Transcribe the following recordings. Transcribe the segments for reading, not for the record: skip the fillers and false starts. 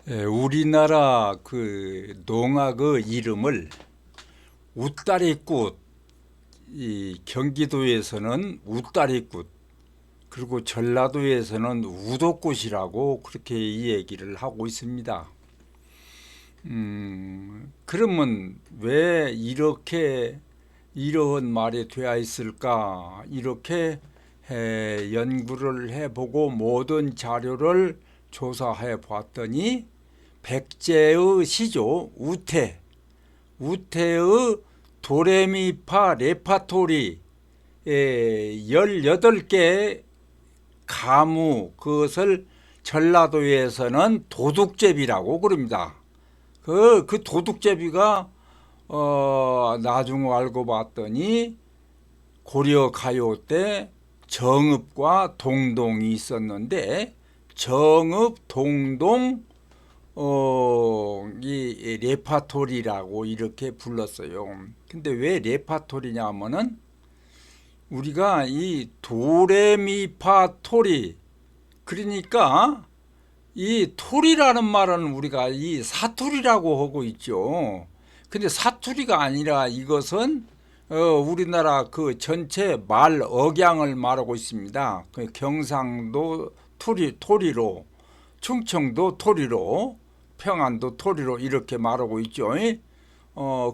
우리나라 그 농악의 이름을 웃다리꽃, 이 경기도에서는 웃다리꽃, 그리고 전라도에서는 우도꽃이라고 그렇게 이 얘기를 하고 있습니다. 그러면 왜 이렇게 이런 말이 되어 있을까? 이렇게 연구를 해보고 모든 자료를 조사해 봤더니 백제의 시조 우태의 도레미파 레파토리 18개 가무, 그것을 전라도에서는 도둑제비라고 그럽니다. 그 도둑제비가 나중에 알고 봤더니 고려 가요 때 정읍과 동동이 있었는데 정읍, 동동, 이 레파토리라고 이렇게 불렀어요. 근데 왜 레파토리냐 하면은 우리가 이 도레미파토리, 그러니까 이 토리라는 말은 우리가 이 사투리라고 하고 있죠. 근데 사투리가 아니라 이것은 우리나라 그 전체 말 억양을 말하고 있습니다. 그 경상도 토리로, 충청도 토리로, 평안도 토리로 이렇게 말하고 있죠.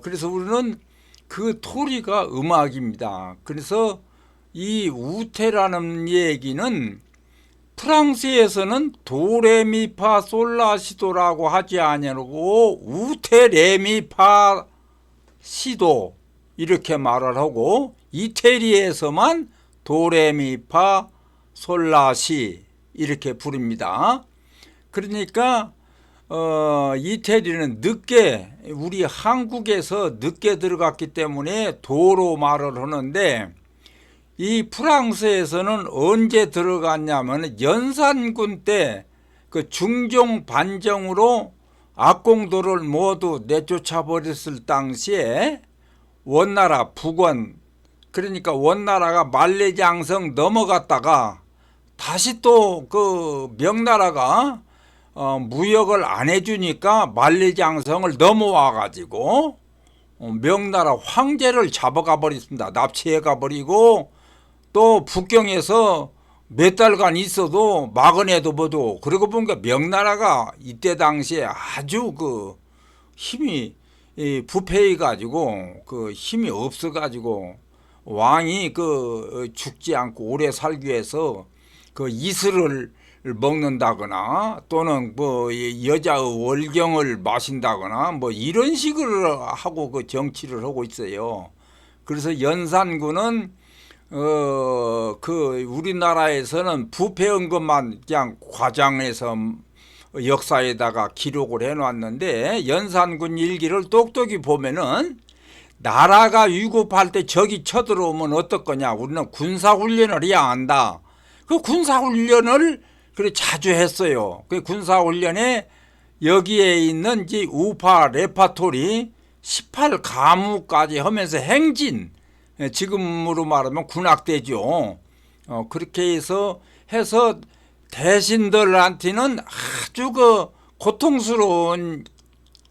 그래서 우리는 그 토리가 음악입니다. 그래서 이 우테라는 얘기는 프랑스에서는 도레미파 솔라시도라고 하지 아니하고 우테레미파 시도 이렇게 말을 하고, 이태리에서만 도레미파 솔라시 이렇게 부릅니다. 그러니까 이태리는 늦게, 우리 한국에서 늦게 들어갔기 때문에 도로 말을 하는데, 이 프랑스에서는 언제 들어갔냐면 연산군 때 그 중종 반정으로 악공도를 모두 내쫓아 버렸을 당시에 원나라 북원, 그러니까 원나라가 만리장성 넘어갔다가 다시 또 그 명나라가 무역을 안 해주니까 만리장성을 넘어와 가지고 명나라 황제를 잡아가 버렸습니다. 납치해 가 버리고, 또 북경에서 몇 달간 있어도 막은해도 뭐도, 그러고 보니까 명나라가 이때 당시에 아주 그 힘이 부패해 가지고 그 힘이 없어 가지고 왕이 그 죽지 않고 오래 살기 위해서 그 이슬을 먹는다거나 또는 뭐 여자의 월경을 마신다거나 뭐 이런 식으로 하고 그 정치를 하고 있어요. 그래서 연산군은 그 우리나라에서는 부패한 것만 그냥 과장해서 역사에다가 기록을 해놨는데, 연산군 일기를 똑똑히 보면은 나라가 위급할 때 적이 쳐들어오면 어떨 거냐, 우리는 군사훈련을 해야 한다. 그 군사훈련을 그래 자주 했어요. 그 군사훈련에 여기에 있는 이제 우파 레파토리 18가무까지 하면서 행진, 지금으로 말하면 군악대죠. 그렇게 해서 대신들한테는 아주 그 고통스러운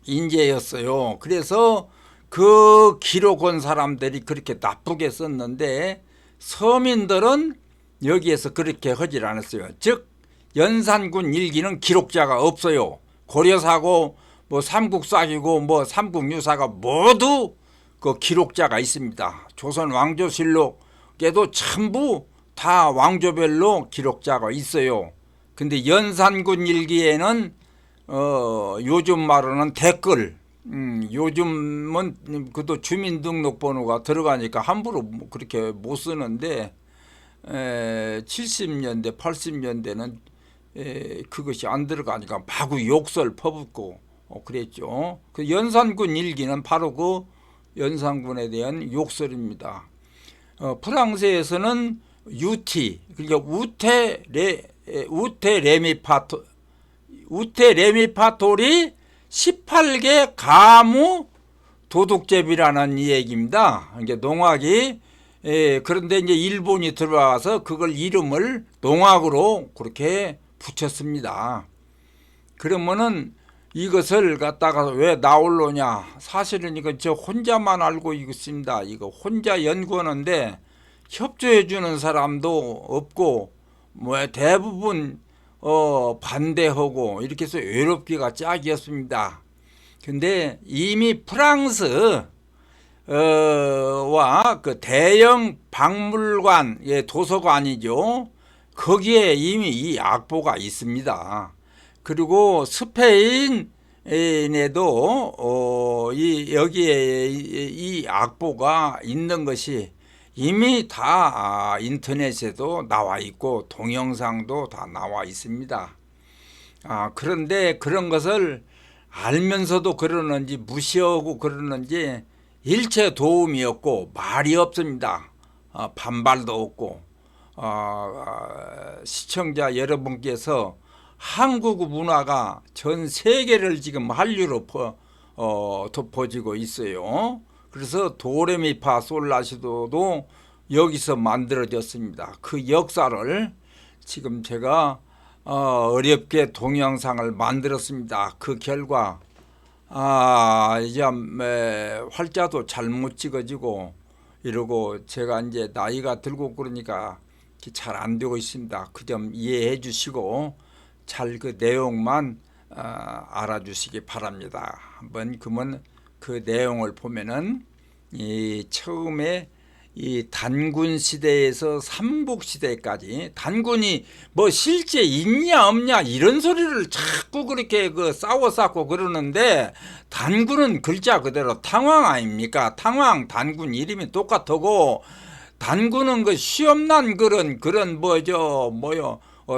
인재였어요. 그래서 그 기록한 사람들이 그렇게 나쁘게 썼는데 서민들은 여기에서 그렇게 하질 않았어요. 즉 연산군 일기는 기록자가 없어요. 고려사고 뭐 삼국사기고 뭐 삼국유사가 모두 그 기록자가 있습니다. 조선 왕조실록에도 전부 다 왕조별로 기록자가 있어요. 근데 연산군 일기에는 요즘 말로는 댓글, 요즘은 그도 주민등록번호가 들어가니까 함부로 그렇게 못 쓰는데 70년대 80년대는 그것이 안 들어가니까 마구 욕설 퍼붓고 그랬죠. 그 연산군 일기는 바로 그 연산군에 대한 욕설입니다. 프랑스에서는 UT, 그러니까 우테레미파토리 18개 가무 도둑제비라는 얘기입니다. 이게 농악이, 그런데 이제 일본이 들어와서 그걸 이름을 농악으로 그렇게 붙였습니다. 그러면은 이것을 갖다가 왜 나올로냐? 사실은 이건 저 혼자만 알고 있습니다. 이거 혼자 연구하는데 협조해 주는 사람도 없고 뭐 대부분 반대하고 이렇게 해서 외롭기가 짝이었습니다. 근데 이미 프랑스 와 그 대형 박물관, 도서관이죠. 거기에 이미 이 악보가 있습니다. 그리고 스페인에도 여기에 이 악보가 있는 것이 이미 다 인터넷에도 나와 있고 동영상도 다 나와 있습니다. 그런데 그런 것을 알면서도 그러는지 무시하고 그러는지 일체 도움이 없고 말이 없습니다. 반발도 없고 시청자 여러분께서 한국 문화가 전 세계를 지금 한류로 덮어지고 있어요. 그래서 도레미파 솔라시도도 여기서 만들어졌습니다. 그 역사를 지금 제가 어렵게 동영상을 만들었습니다. 그 결과 이제 활자도 잘못 찍어지고 이러고 제가 이제 나이가 들고 그러니까 잘 안 되고 있습니다. 그 점 이해해 주시고 잘 그 내용만 알아주시기 바랍니다. 한번 그러면 그 내용을 보면은 이 처음에 이 단군 시대에서 삼국 시대까지 단군이 뭐 실제 있냐 없냐 이런 소리를 자꾸 그렇게 싸워 그러는데 단군은 글자 그대로 탕왕 아닙니까? 탕왕 단군 이름이 똑같고 단군은 그 시험난 그런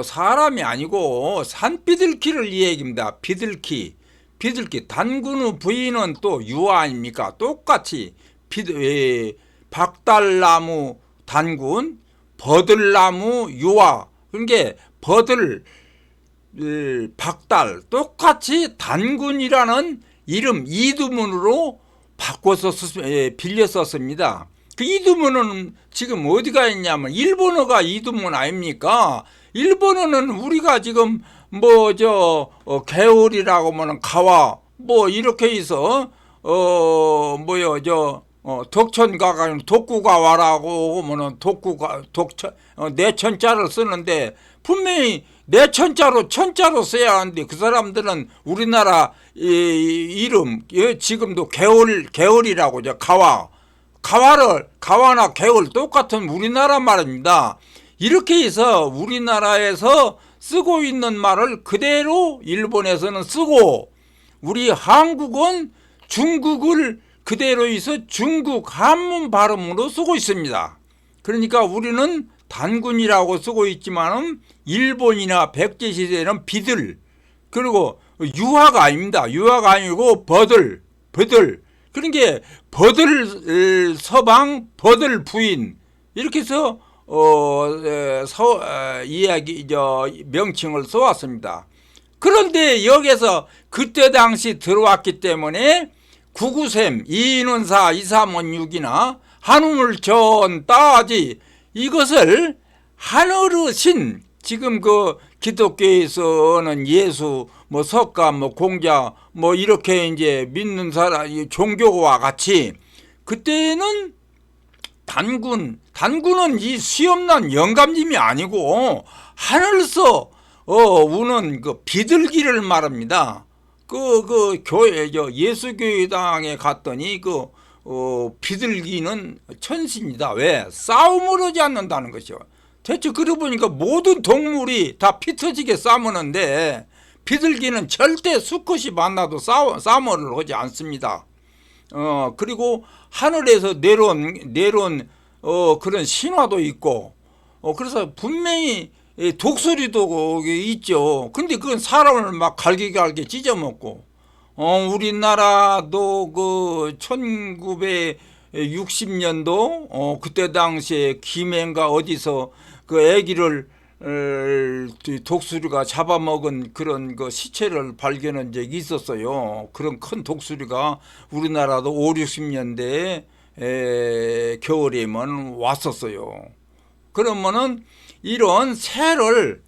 사람이 아니고 산비둘기를 얘기합니다. 비둘기 단군의 부인은 또 유아 아닙니까? 똑같이 박달나무 단군, 버들나무 유아. 그러니까 박달 똑같이 단군이라는 이름 이두문으로 바꿔서 빌려 썼습니다. 그 이두문은 지금 어디가 있냐면 일본어가 이두문 아닙니까? 일본어는 우리가 지금 개울이라고 하면 가와 이렇게 해서 덕천가가 독구가와라고 하면은 내천자를 쓰는데 분명히 내천자로 천자로 써야 하는데 그 사람들은 우리나라 이름 지금도 개울이라고 가와나 개울 똑같은 우리나라 말입니다. 이렇게 해서 우리나라에서 쓰고 있는 말을 그대로 일본에서는 쓰고 우리 한국은 중국을 그대로 해서 중국 한문 발음으로 쓰고 있습니다. 그러니까 우리는 단군이라고 쓰고 있지만 일본이나 백제시대는 비들 그리고 유화가 아닙니다. 유화가 아니고 버들 그러니까 버들 서방 버들 부인 이렇게 해서 명칭을 써왔습니다. 그런데 여기서 그때 당시 들어왔기 때문에 구구셈, 이인원사, 이삼원육이나 한우물 전 따지 이것을 하늘의 지금 그 기독교에서는 예수, 석가, 공자, 이렇게 이제 믿는 사람 종교와 같이 그때는 단군은 이 수염난 영감님이 아니고 하늘에서 우는 그 비둘기를 말합니다. 교회, 예수교회당에 갔더니 비둘기는 천시입니다. 왜? 싸움을 하지 않는다는 것이요. 대체 그러고 보니까 모든 동물이 다 피 터지게 싸우는데 비둘기는 절대 수컷이 만나도 싸움을 하지 않습니다. 그리고 하늘에서 내려온 그런 신화도 있고, 그래서 분명히 독수리도 있죠. 근데 그건 사람을 막 갈기갈기 찢어먹고, 우리나라도 그 1960년도, 그때 당시에 김해인가 어디서 그 애기를 독수리가 잡아먹은 그런 그 시체를 발견한 적이 있었어요. 그런 큰 독수리가 우리나라도 5, 60년대에 겨울이면 왔었어요. 그러면은 이런 새를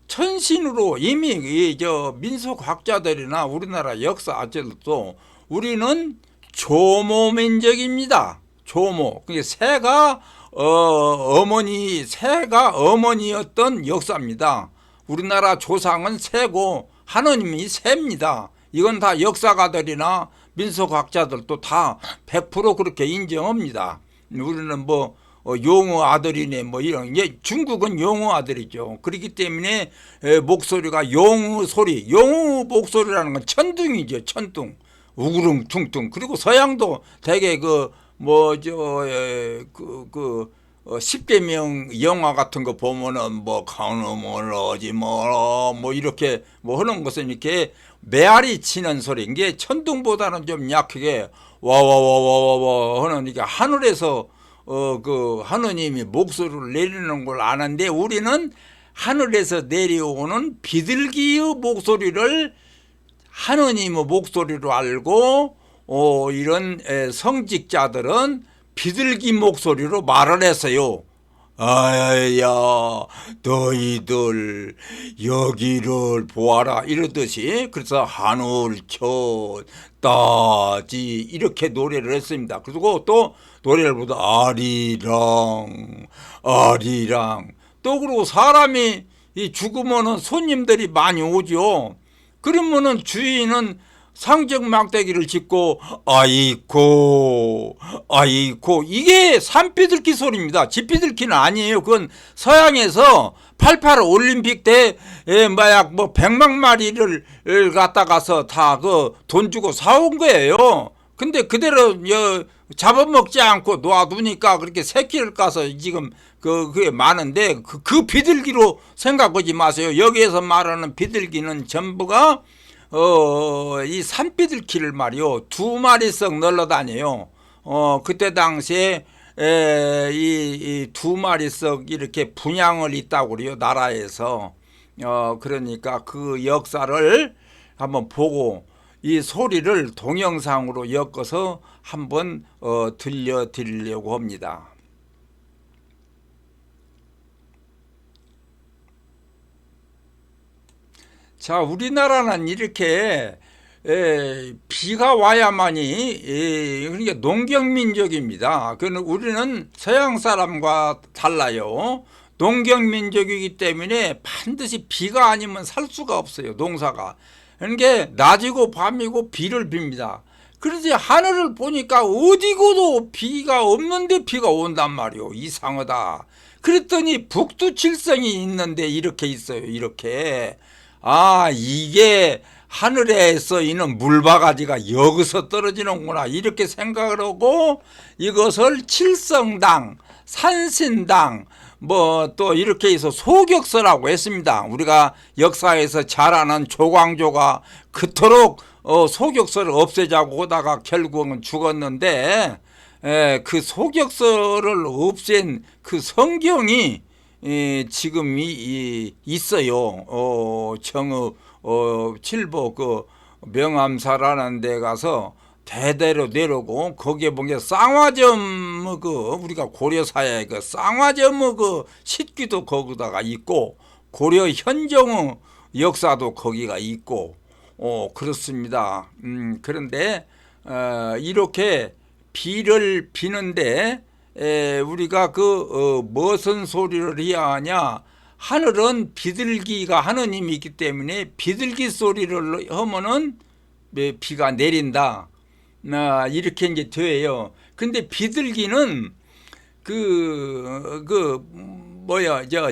천신으로 이미 저 민속학자들이나 우리나라 역사학자들도 우리는 조모민족입니다. 조모. 그게 새가 어머니였던 역사입니다. 우리나라 조상은 새고 하느님이 새입니다. 이건 다 역사가들이나 민속학자들도 다 100% 그렇게 인정합니다. 우리는 뭐 용어 아들이네 뭐 이런 게 중국은 용어 아들이죠. 그렇기 때문에 목소리가 용어 소리, 용어 목소리라는 건 천둥이죠. 천둥, 우구릉퉁퉁. 그리고 서양도 되게 십계명 영화 같은 거 보면은 뭐 강음을 하지 마라 뭐 이렇게 뭐 하는 것은 이렇게 메아리 치는 소리. 이게 천둥보다는 좀 약하게 와와와와와 하는 이게 하늘에서 하느님이 목소리를 내리는 걸 아는데 우리는 하늘에서 내려오는 비둘기의 목소리를 하느님의 목소리로 알고 이런 성직자들은 비둘기 목소리로 말을 했어요. 아야 너희들 여기를 보아라 이러듯이. 그래서 하늘천 따지 이렇게 노래를 했습니다. 그리고 또 노래를 보다 아리랑 또 그리고 사람이 죽으면은 손님들이 많이 오죠. 그러면은 주인은 상정막대기를 짓고 아이코 이게 산비둘기 소리입니다. 집비둘기는 아니에요. 그건 서양에서 88 올림픽 때 마약 뭐 100만 마리를 갖다가서 다 돈 주고 사온 거예요. 근데 그대로 잡아먹지 않고 놔두니까 그렇게 새끼를 까서 지금 그게 많은데 그 비둘기로 생각하지 마세요. 여기에서 말하는 비둘기는 전부가 이 산비둘기를 말이요 2마리씩 널러다녀요. 그때 당시에 이 2마리씩 이렇게 분양을 있다고 그래요. 나라에서. 그러니까 그 역사를 한번 보고 이 소리를 동영상으로 엮어서 한번 들려드리려고 합니다. 자, 우리나라는 이렇게 비가 와야만이 그러니까 농경민족입니다. 우리는 서양 사람과 달라요. 농경민족이기 때문에 반드시 비가 아니면 살 수가 없어요. 농사가. 그러니까 낮이고 밤이고 비를 빕니다. 그런데 하늘을 보니까 어디고도 비가 없는데 비가 온단 말이요. 이상하다. 그랬더니 북두칠성이 있는데 이렇게 있어요. 이렇게. 이게 하늘에서 있는 물바가지가 여기서 떨어지는구나 이렇게 생각을 하고 이것을 칠성당, 산신당 뭐 또 이렇게 해서 소격서라고 했습니다. 우리가 역사에서 잘 아는 조광조가 그토록 소격서를 없애자고 하다가 결국은 죽었는데 그 소격서를 없앤 그 성경이 지금 있어요. 정읍 칠보 명암사라는 데 가서 대대로 내려오고 거기에 보면 쌍화점 우리가 고려사에 쌍화점 식기도 거기다가 있고 고려 현종의 역사도 거기가 있고 그렇습니다. 그런데 이렇게 비를 비는데 우리가 무슨 소리를 해야 하냐. 하늘은 비둘기가 하느님이 있기 때문에 비둘기 소리를 하면은 비가 내린다. 이렇게 이제 돼요. 근데 비둘기는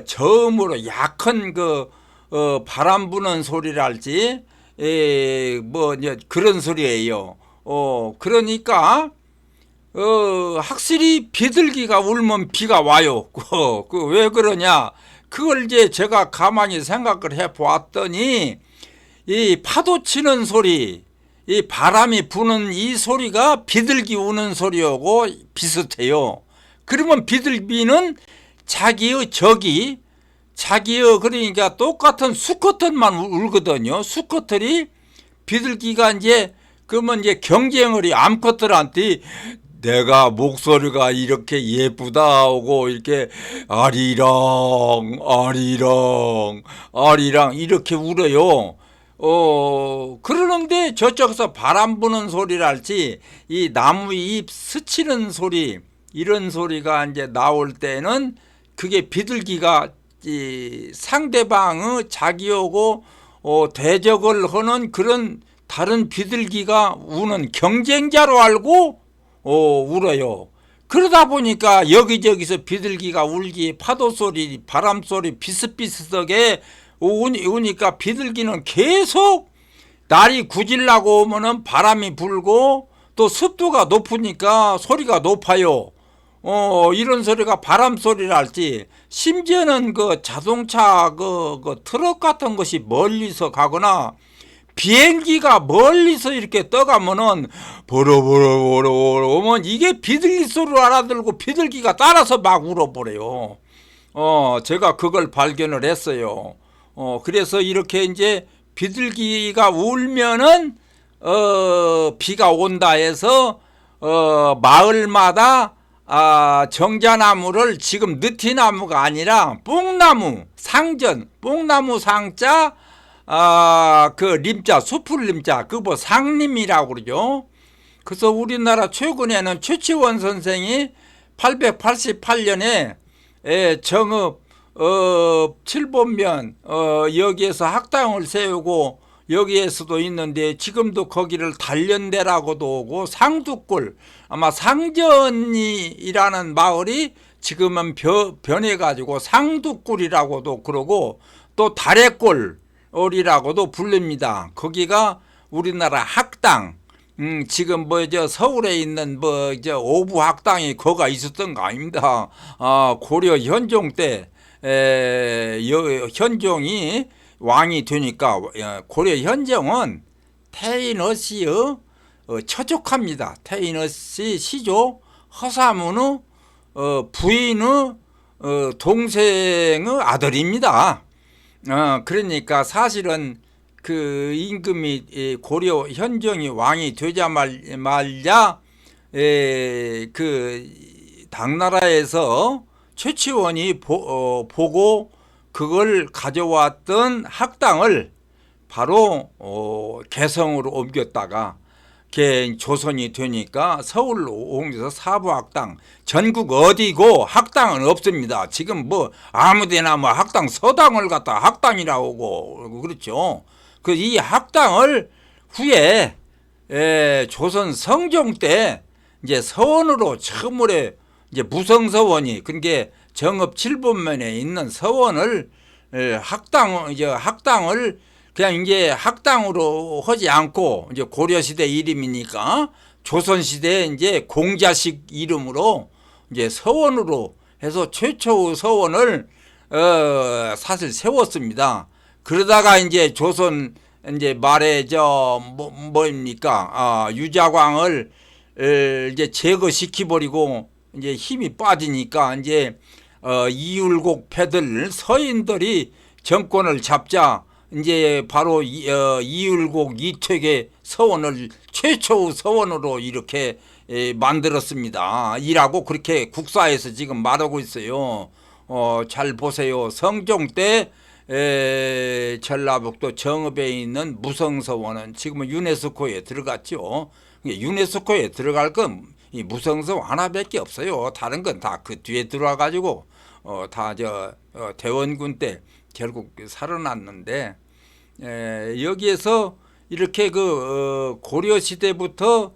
저음으로 약한 바람 부는 소리랄지 그런 소리예요. 그러니까 확실히 비둘기가 울면 비가 와요. 왜 그러냐? 그걸 이제 제가 가만히 생각을 해 보았더니 이 파도 치는 소리, 이 바람이 부는 이 소리가 비둘기 우는 소리하고 비슷해요. 그러면 비둘기는 자기의 그러니까 똑같은 수컷들만 울거든요. 수컷들이 비둘기가 그러면 경쟁을 암컷들한테 내가 목소리가 이렇게 예쁘다 하고 이렇게 아리랑 아리랑 아리랑 이렇게 울어요. 그러는데 저쪽에서 바람 부는 소리랄지 이 나무 잎 스치는 소리 이런 소리가 이제 나올 때는 그게 비둘기가 이 상대방의 자기하고 대적을 하는 그런 다른 비둘기가 우는 경쟁자로 알고 울어요. 그러다 보니까 여기저기서 비둘기가 울기 파도 소리 바람 소리 비슷비슷하게 우니까 비둘기는 계속 날이 굳으려고 오면은 바람이 불고 또 습도가 높으니까 소리가 높아요. 이런 소리가 바람 소리랄지 심지어는 그 자동차 그 트럭 같은 것이 멀리서 가거나 비행기가 멀리서 이렇게 떠가면은 버러버러버러 오면 이게 비둘기 소리로 알아들고 비둘기가 따라서 막 울어버려요. 제가 그걸 발견을 했어요. 그래서 이렇게 이제 비둘기가 울면은 비가 온다 해서 마을마다 정자나무를 지금 느티나무가 아니라 뽕나무 상전 뽕나무 상자 그 림자 수풀 림자 그거 상림이라고 그러죠. 그래서 우리나라 최근에는 최치원 선생이 888년에 정읍 7번면 여기에서 학당을 세우고 여기에서도 있는데 지금도 거기를 단련대라고도 오고 상두골 아마 상전이라는 마을이 지금은 변해가지고 상두골이라고도 그러고 또 다래골이라고도 불립니다. 거기가 우리나라 학당 지금 서울에 있는 오부 학당이 거가 있었던 거 아닙니다. 고려 현종 때 현종이 왕이 되니까 고려 현종은 태인어씨의 처족합니다. 태인어씨 시조 허사문의 부인의 동생의 아들입니다. 그러니까 사실은 그 임금이 고려 현종이 왕이 되자마자 그 당나라에서 최치원이 보고 그걸 가져왔던 학당을 바로 개성으로 옮겼다가 조선이 되니까 서울로 옮겨서 사부학당 전국 어디고 학당은 없습니다. 지금 아무데나 학당 서당을 갖다 학당이라고 하고 그렇죠. 그 이 학당을 후에 조선 성종 때 이제 서원으로 처음으로 이제 무성서원이 그러니까 정읍 7번면에 있는 서원을 학당을 그냥 이제 학당으로 하지 않고 이제 고려시대 이름이니까 조선시대 이제 공자식 이름으로 이제 서원으로 해서 최초의 서원을 사실 세웠습니다. 그러다가 이제 조선 이제 말에 뭡니까 유자광을 이제 제거시켜버리고 이제 힘이 빠지니까 이제 이율곡 패들 서인들이 정권을 잡자 이제 바로 이율곡 이택의 서원을 최초의 서원으로 이렇게 만들었습니다. 이라고 그렇게 국사에서 지금 말하고 있어요. 잘 보세요. 성종 때 전라북도 정읍에 있는 무성서원은 지금은 유네스코에 들어갔죠. 유네스코에 들어갈 건 이 무성서 하나밖에 없어요. 다른 건 다 그 뒤에 들어와 가지고 다 대원군 때 결국 살아났는데 여기에서 이렇게 그 고려 시대부터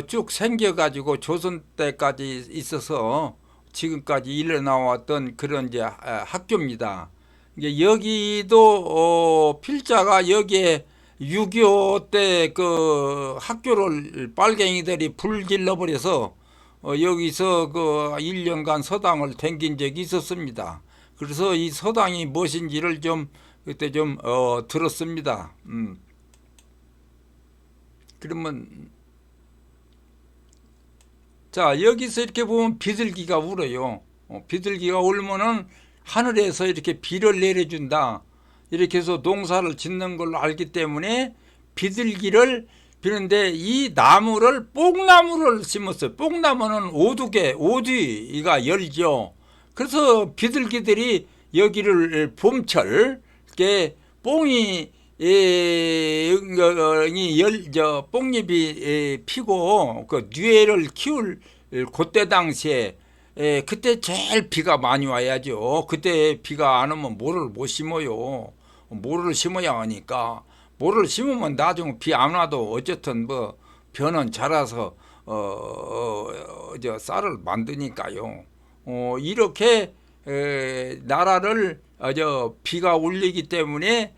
쭉 생겨 가지고 조선 때까지 있어서 지금까지 일어나왔던 그런 이제 학교입니다. 이제 여기도 필자가 여기에 6.25 때 그 학교를 빨갱이들이 불질러 버려서 여기서 그 1년간 서당을 댕긴 적이 있었습니다. 그래서 이 서당이 무엇인지를 그때 들었습니다. 그러면 자 여기서 이렇게 보면 비둘기가 울어요. 비둘기가 울면은 하늘에서 이렇게 비를 내려준다. 이렇게 해서 농사를 짓는 걸로 알기 때문에 비둘기를 그런데 이 나무를 뽕나무를 심었어요. 뽕나무는 오두가 열죠. 그래서 비둘기들이 여기를 봄철 이렇게 뽕이 뽕잎이 피고 그 뉘에를 키울 그때 당시에 그때 제일 비가 많이 와야죠. 그때 비가 안 오면 모를 못 심어요. 모를 심어야 하니까 모를 심으면 나중에 비 안 와도 어쨌든 뭐 벼는 자라서 쌀을 만드니까요. 이렇게 나라를 비가 올리기 때문에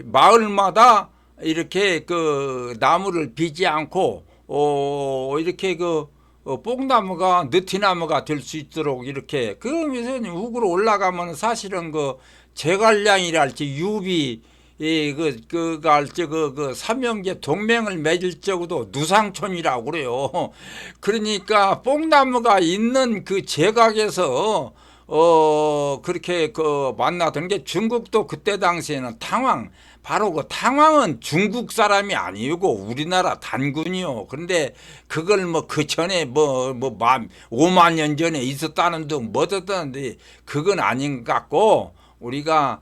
마을마다 이렇게 그 나무를 비지 않고 이렇게 뽕나무가 느티나무가 될 수 있도록 이렇게 그러면서 우그로 올라가면 사실은 그 제갈량이랄지 유비 그 삼형제 동맹을 맺을 적도 누상촌이라고 그래요. 그러니까 뽕나무가 있는 그 제각에서 그렇게 만나던 게 중국도 그때 당시에는 탕왕 바로 그 탕왕은 중국 사람이 아니고 우리나라 단군이요. 그런데 그걸 뭐 그 전에 5만 년 전에 있었다는 둥 뭐었다는데 그건 아닌 것 같고 우리가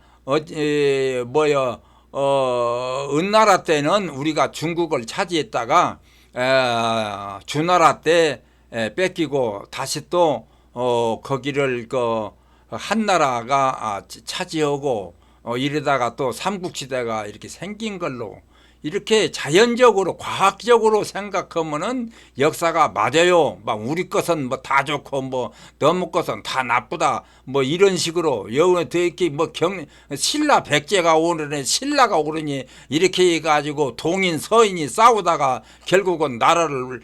은나라 때는 우리가 중국을 차지했다가 주나라 때 뺏기고 다시 또 거기를 한나라가 차지하고 이러다가 또 삼국시대가 이렇게 생긴 걸로 이렇게 자연적으로 과학적으로 생각하면은 역사가 맞아요. 막 우리 것은 뭐 다 좋고 뭐 너무 것은 다 나쁘다 뭐 이런 식으로 여기에 이렇게 신라 백제가 오르니 신라가 오르니 이렇게 해가지고 동인 서인이 싸우다가 결국은 나라를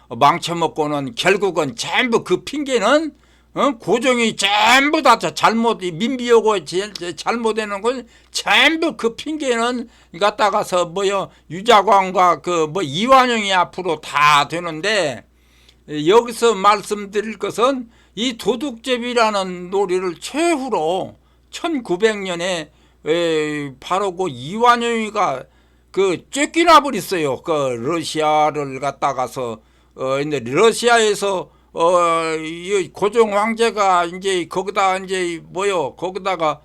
망쳐먹고는 결국은 전부 그 핑계는 고종이 전부 다 민비하고 잘못되는 건 전부 그 핑계는 갖다가서 유자광과 이완용이 앞으로 다 되는데 여기서 말씀드릴 것은 이 도둑제비라는 놀이를 최후로 1900년에 바로 그 이완용이가 쫓겨나 버렸어요. 러시아를 갔다가서 근데 러시아에서 이 고종 황제가 이제 거기다 거기다가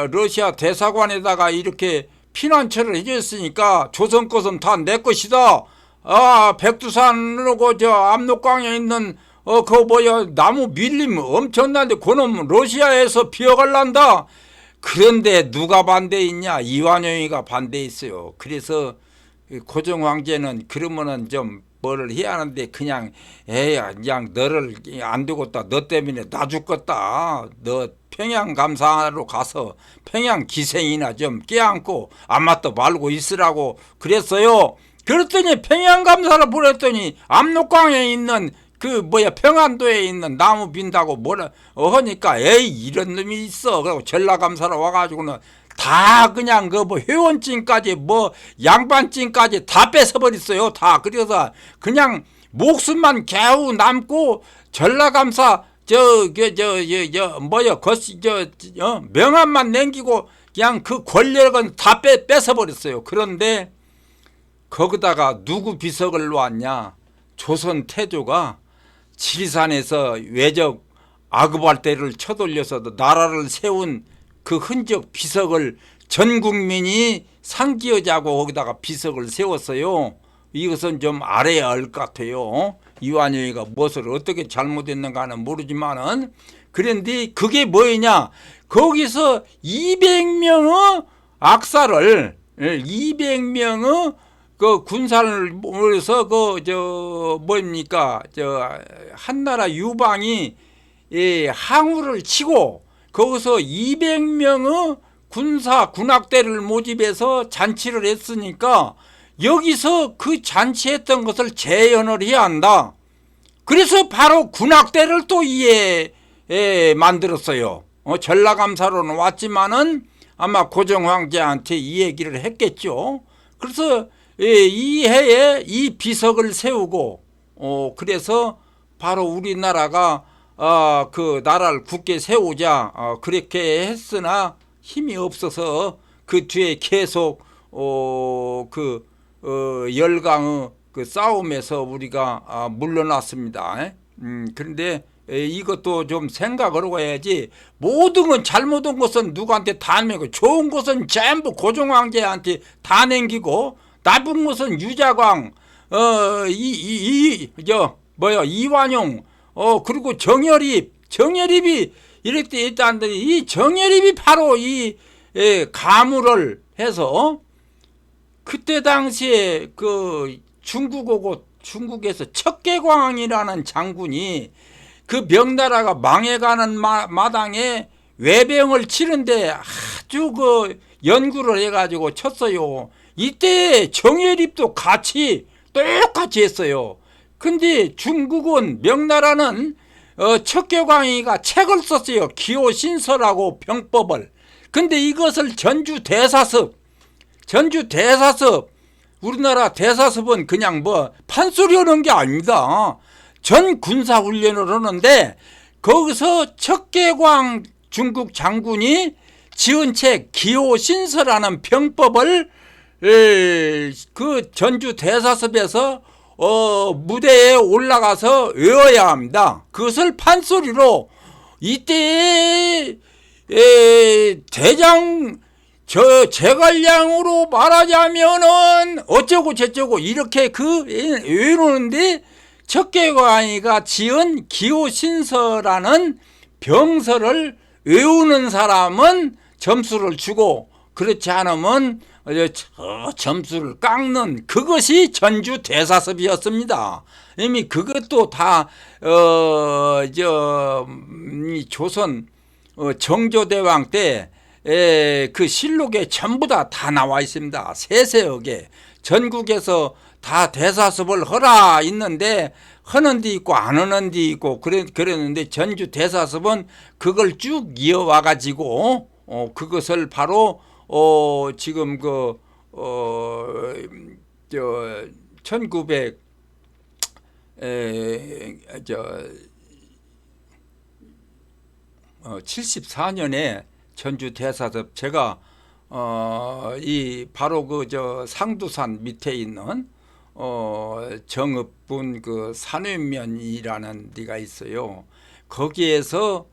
러시아 대사관에다가 이렇게 피난처를 해줬으니까 조선 것은 다 내 것이다. 백두산으로 압록강에 있는 나무 밀림 엄청난데 그놈 러시아에서 비어갈란다. 그런데 누가 반대했냐? 이완용이가 반대했어요. 그래서 고종 황제는 그러면은 좀 뭐를 해야 하는데 그냥 그냥 너를 안 되겠다. 너 때문에 나 죽겠다. 너 평양 감사로 가서 평양 기생이나 좀 껴안고 아마도 말고 있으라고 그랬어요. 그랬더니 평양 감사를 보냈더니 압록강에 있는 평안도에 있는 나무 빈다고 하니까 이런 놈이 있어. 그리고 전라감사로 와가지고는 다 그냥 회원증까지 양반증까지 다 뺏어버렸어요. 다. 그래서 그냥 목숨만 겨우 남고 전라감사 명함만 남기고 그냥 그 권력은 다 뺏어버렸어요. 그런데 거기다가 누구 비석을 놓았냐? 조선 태조가 지리산에서 외적 아급발대를 쳐돌려서 나라를 세운 그 흔적 비석을 전 국민이 상기하자고 거기다가 비석을 세웠어요. 이것은 좀 알아야 할 것 같아요. 이완용이가 무엇을 어떻게 잘못했는가는 모르지만은 그런데 그게 뭐냐? 거기서 200명의 악사를 200명의 군사를 모여서 한나라 유방이 항우를 치고 거기서 200명의 군악대를 모집해서 잔치를 했으니까 여기서 그 잔치했던 것을 재현을 해야 한다. 그래서 바로 군악대를 또 만들었어요. 전라감사로는 왔지만은 아마 고종 황제한테 이 얘기를 했겠죠. 그래서 이 해에 이 비석을 세우고 그래서 바로 우리나라가 그 나라를 굳게 세우자 그렇게 했으나 힘이 없어서 그 뒤에 계속 열강의 그 싸움에서 우리가 물러났습니다. 그런데 이것도 좀 생각을 하고 해야지. 모든 건 잘못한 것은 누구한테 다 내고, 좋은 것은 전부 고종황제한테 다 남기고, 나쁜 것은 유자광, 이완용, 그리고 정여립이 이렇게 있다는데, 이 정여립이 바로 이 가물을 해서 그때 당시에 그 중국에서 척계광이라는 장군이 그 명나라가 망해가는 마당에 외병을 치는데 아주 그 연구를 해가지고 쳤어요. 이때 정예립도 똑같이 했어요. 근데 중국은, 명나라는 척계광이가 책을 썼어요. 기호신서라고 병법을. 근데 이것을 전주 대사습, 우리나라 대사습은 그냥 뭐 판소리 하는 게 아닙니다. 전 군사훈련을 하는데, 거기서 척계광 중국 장군이 지은 책 기호신서라는 병법을 그 전주 대사습에서 무대에 올라가서 외워야 합니다. 그것을 판소리로 이때 대장 제갈량으로 말하자면은 어쩌고 저쩌고 이렇게 외우는데, 척계광이가 지은 기호신서라는 병서를 외우는 사람은 점수를 주고, 그렇지 않으면 점수를 깎는, 그것이 전주 대사습이었습니다. 이미 그것도 다 조선 정조대왕 때 그 실록에 전부 다 나와 있습니다. 세세하게 전국에서 다 대사습을 하라 있는데, 하는 데 있고 안 하는 데 있고 그랬는데, 전주 대사습은 그걸 쭉 이어와 가지고 그것을 바로 지금 1974년에 전주 대사습, 제가 바로 상두산 밑에 있는 정읍군 그 산회면이라는 데가 있어요. 거기에서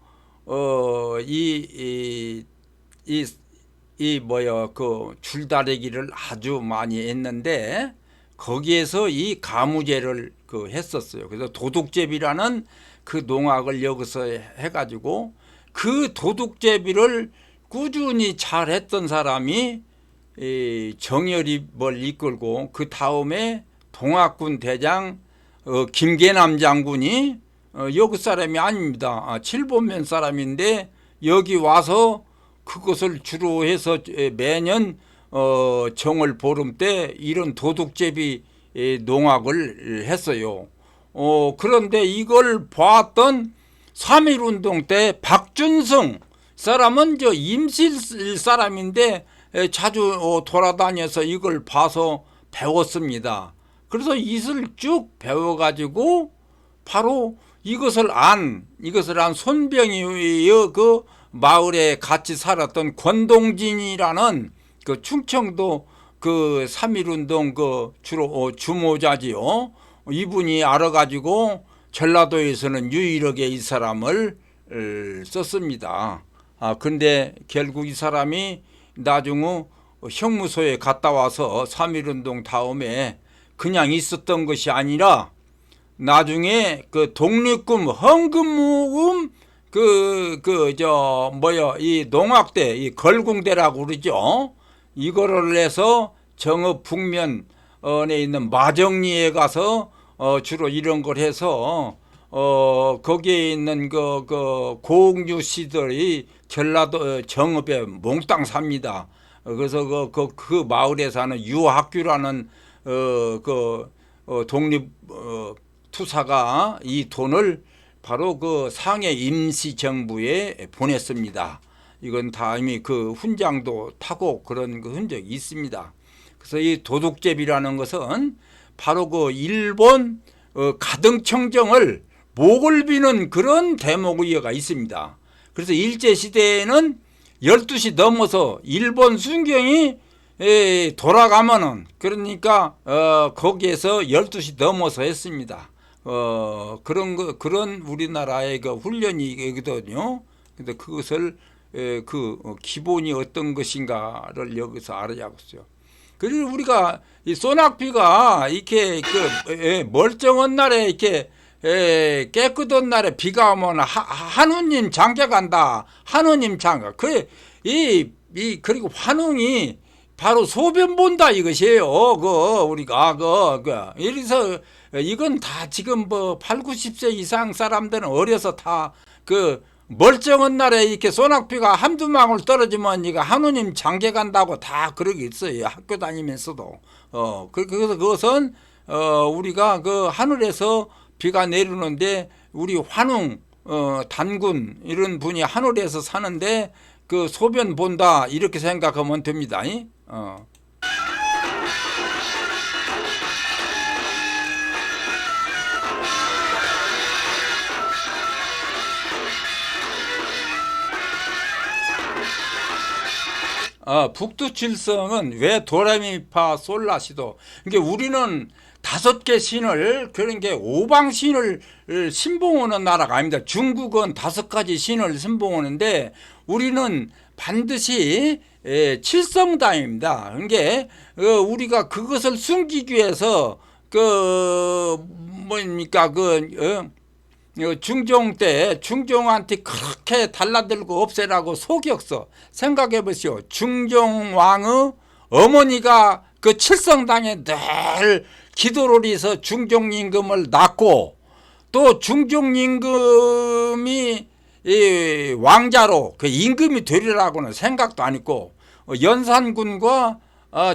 그 줄다리기를 아주 많이 했는데, 거기에서 이 가무제를 했었어요. 그래서 도둑제비라는 그 농악을 여기서 해가지고, 그 도둑제비를 꾸준히 잘 했던 사람이 정여립을 이끌고, 그 다음에 동학군 대장 김계남 장군이 여기 사람이 아닙니다. 칠본면 사람인데, 여기 와서 그것을 주로 해서 매년 정월 보름 때 이런 도둑제비 농악을 했어요. 그런데 이걸 봤던 3.1운동 때 박준성 사람은 임실 사람인데 자주 돌아다녀서 이걸 봐서 배웠습니다. 그래서 이것을 쭉 배워가지고 바로 이것을 안 손병이의 그 마을에 같이 살았던 권동진이라는 그 충청도 그 3.1운동 주로 주모자지요. 이분이 알아가지고 전라도에서는 유일하게 이 사람을 썼습니다. 근데 결국 이 사람이 나중에 형무소에 갔다 와서 3.1운동 다음에 그냥 있었던 것이 아니라, 나중에 그 독립금 헌금모금 이 농악대, 이 걸궁대라고 그러죠. 이거를 해서 정읍 북면에 있는 마정리에 가서 주로 이런 걸 해서 거기에 있는 그 고흥주 씨들이 전라도 정읍에 몽땅 삽니다. 그래서 그 마을에 사는 유학규라는 독립 투사가 이 돈을 바로 그 상해 임시정부에 보냈습니다. 이건 다 이미 그 훈장도 타고 그런 그 흔적이 있습니다. 그래서 이 도둑제비라는 것은 바로 그 일본 가등청정을 목을 비는 그런 대목의어가 있습니다. 그래서 일제시대에는 12시 넘어서 일본 순경이 돌아가면은 그러니까 거기에서 12시 넘어서 했습니다. 그런 우리나라의 그 훈련이거든요. 근데 그것을 기본이 어떤 것인가를 여기서 알아야겠어요. 그리고 우리가 이 소낙비가 이렇게 멀쩡한 날에 이렇게 깨끗한 날에 비가 오면 한우님 장가 간다. 한우님 장가. 그리고 환웅이 바로 소변 본다 이것이에요. 우리가 이래서 이건 다 지금 8, 90세 이상 사람들은 어려서 다 멀쩡한 날에 이렇게 소낙비가 한두 방울 떨어지면 이거 한우님 장계 간다고 다 그러고 있어요. 학교 다니면서도. 그래서 그것은 우리가 하늘에서 비가 내리는데 우리 환웅 단군 이런 분이 하늘에서 사는데 소변 본다 이렇게 생각하면 됩니다. 북두칠성은 왜 도레미파 솔라시도. 그러니까 우리는 5개 신을 그런 게 오방신을 신봉하는 나라가 아닙니다. 중국은 5가지 신을 신봉하는데 우리는 반드시 칠성당입니다. 그러니까 우리가 그것을 숨기기 위해서 중종 때 중종한테 그렇게 달라들고 없애라고 속였어. 생각해 보시오. 중종왕의 어머니가 칠성당에 늘 기도를 해서 중종임금을 낳고 또 중종임금이 왕자로 임금이 되리라고는 생각도 안 했고 연산군과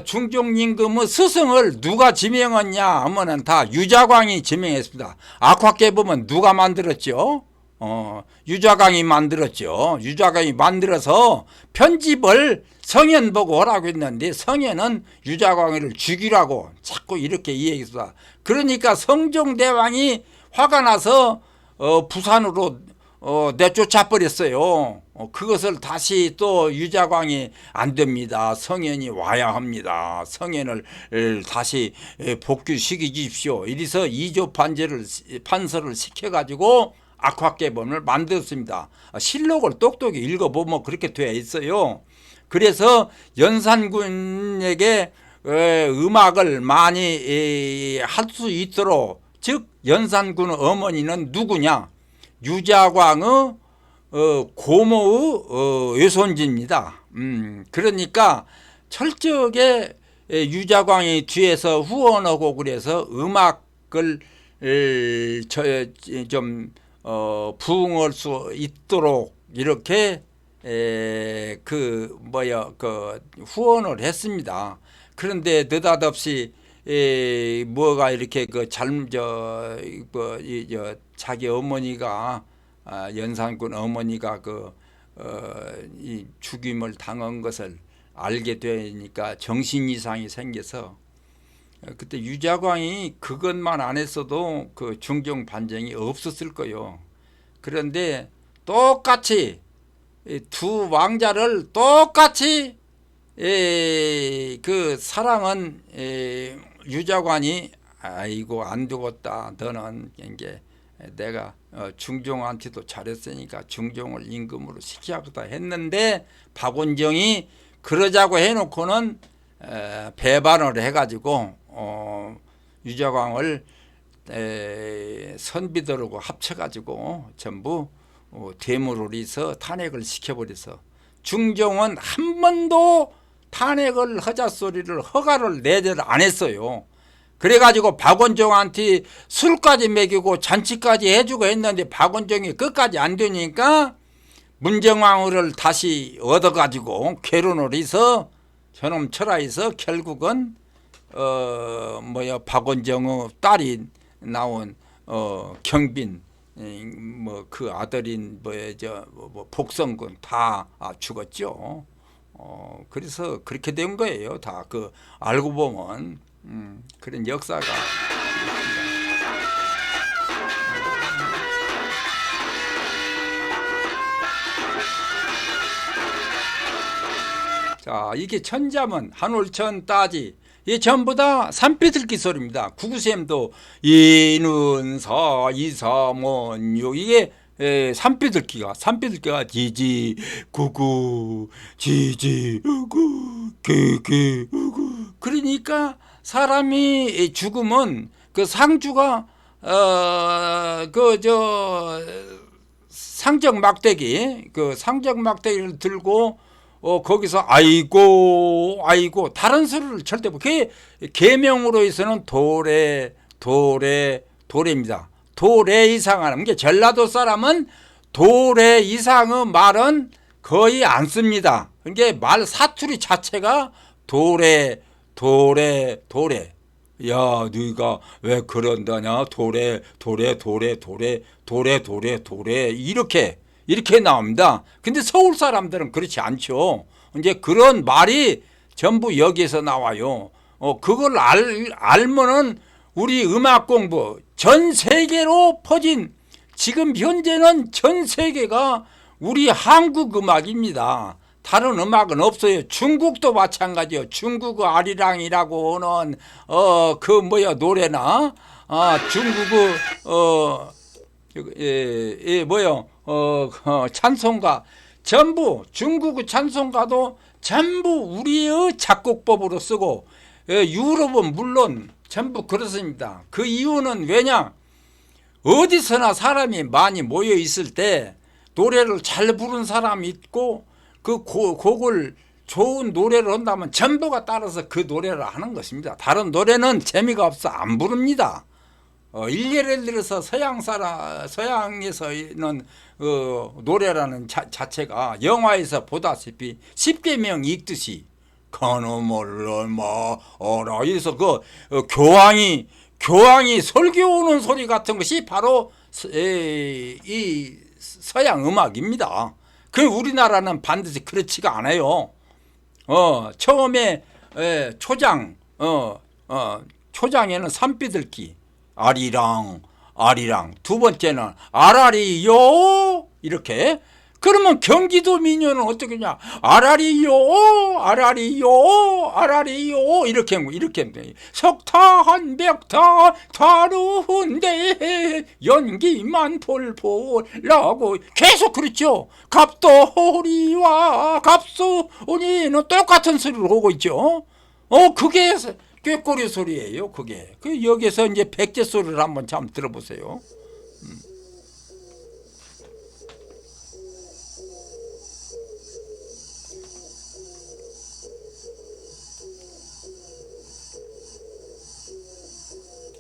중종임금의 스승을 누가 지명했냐 하면은 다 유자광이 지명했습니다. 악화께 보면 누가 만들었죠? 유자광이 만들었죠. 유자광이 만들어서 편집을 성현 보고 하라고 했는데 성현은 유자광이를 죽이라고 자꾸 이렇게 이야기했습니다. 그러니까 성종대왕이 화가 나서 부산으로 내쫓아 버렸어요. 그것을 다시 또 유자광이 안 됩니다. 성현이 와야 합니다. 성현을 다시 복귀시켜 주십시오. 이래서 이조 판서를 시켜가지고 악화개본을 만들었습니다. 실록을 똑똑히 읽어보면 그렇게 되어 있어요. 그래서 연산군에게 음악을 많이 할 수 있도록, 즉 연산군 어머니는 누구냐? 유자광의 고모의 외손지입니다. 그러니까 철저하게 유자광이 뒤에서 후원하고 그래서 음악을 좀 부응할 수 있도록 이렇게 후원을 했습니다. 그런데 느닷없이 뭐가 이렇게 자기 어머니가 연산군 어머니가 이 죽임을 당한 것을 알게 되니까 정신 이상이 생겨서 그때 유자광이 그것만 안 했어도 중종 반정이 없었을 거예요. 그런데 똑같이 두 왕자를 똑같이 사랑은 유자관이 아이고 안 두겠다. 너는 이제 내가 중종한테도 잘했으니까 중종을 임금으로 시키겠다 했는데 박원정이 그러자고 해놓고는 배반을 해가지고 유자광을 선비들하고 합쳐가지고 전부 대물을 해서 탄핵을 시켜버려서 중종은 한 번도 탄핵을 하자 소리를 허가를 내지를 안 했어요. 그래가지고 박원종한테 술까지 먹이고 잔치까지 해주고 했는데 박원종이 끝까지 안 되니까 문정왕후를 다시 얻어가지고 결혼을 해서 저놈 철화해서 결국은 박원종의 딸이 나온 경빈 그 아들인 복성군 다 죽었죠. 그래서 그렇게 된 거예요. 다 알고 보면 그런 역사가 자, 이게 천자문, 한울천, 따지, 이게 전부 다 산비틀기 소리입니다. 구구셈도 이눈서, 이서문유, 이게 산비틀기가 지지, 구구, 지지, 우구, 기기, 우구. 그러니까 사람이 죽으면 그 상주가 상적 막대기, 그 상적 막대기를 들고 거기서 아이고 다른 소리를 절대 못. 그게 계명으로 해서는 도래입니다. 도래 이상 하는 게 전라도 사람은 도래 이상의 말은 거의 안 씁니다. 그게 말 사투리 자체가 도래. 야, 네가 왜 그런다냐? 도래 이렇게 나옵니다. 근데 서울 사람들은 그렇지 않죠. 이제 그런 말이 전부 여기에서 나와요. 그걸 알면은 우리 음악 공부 전 세계로 퍼진, 지금 현재는 전 세계가 우리 한국 음악입니다. 다른 음악은 없어요. 중국도 마찬가지요. 중국 아리랑이라고 하는 노래나 찬송가, 전부 중국 찬송가도 전부 우리의 작곡법으로 쓰고, 유럽은 물론 전부 그렇습니다. 그 이유는 왜냐? 어디서나 사람이 많이 모여 있을 때 노래를 잘 부른 사람이 있고, 그 곡을 좋은 노래를 한다면 전부가 따라서 그 노래를 하는 것입니다. 다른 노래는 재미가 없어 안 부릅니다. 예를 들어서 서양에서는 노래라는 자체가 영화에서 보다시피 십계명 읽듯이 가노몰라 마어라, 그래서 교황이 설교하는 소리 같은 것이 바로 이 서양 음악입니다. 그 우리나라는 반드시 그렇지가 않아요. 처음에 초장에는 산비들기 아리랑, 두 번째는 아라리요 이렇게. 그러면 경기도 민요는 어떻게 하냐? 아라리요 이렇게 석탄 백탄 다루운데 연기만 폴폴라고 계속 그랬죠. 갑돌이와 갑순이는 똑같은 소리를 하고 있죠. 그게 꾀꼬리 소리예요. 그게 여기서 이제 백제 소리를 한번 참 들어보세요.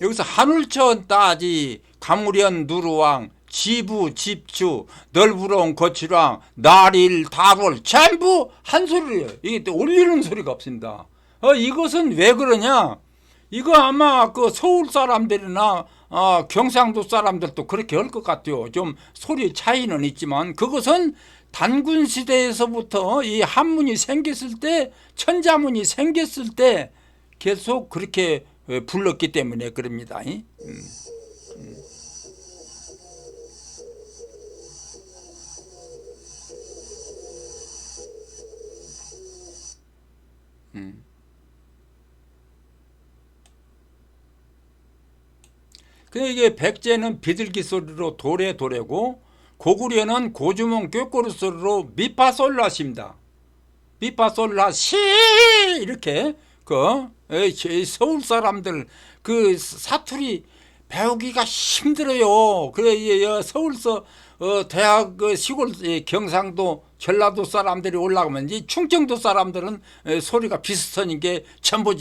여기서 한울천 따지, 가무련 누루왕, 지부 집주, 널부러운 거칠왕, 나릴 다롤 전부 한 소리예요. 이게 또 올리는 소리가 없습니다. 이것은 왜 그러냐? 이거 아마 그 서울 사람들이나 경상도 사람들도 그렇게 할 것 같아요. 좀 소리 차이는 있지만 그것은 단군 시대에서부터 이 한문이 생겼을 때, 천자문이 생겼을 때 계속 그렇게 불렀기 때문에 그럽니다. 근데 이게 백제는 비둘기 소리로 도래고, 고구려는 고주몽 꾀꼬리 소리로 미파솔라시입니다. 미파솔라시 이렇게. 서울 사람들 그 사투리 배우기가 힘들어요. 그래 서울서 대학 시골 경상도 전라도 사람들이 올라가면 이 충청도 사람들은 소리가 비슷한 게 전부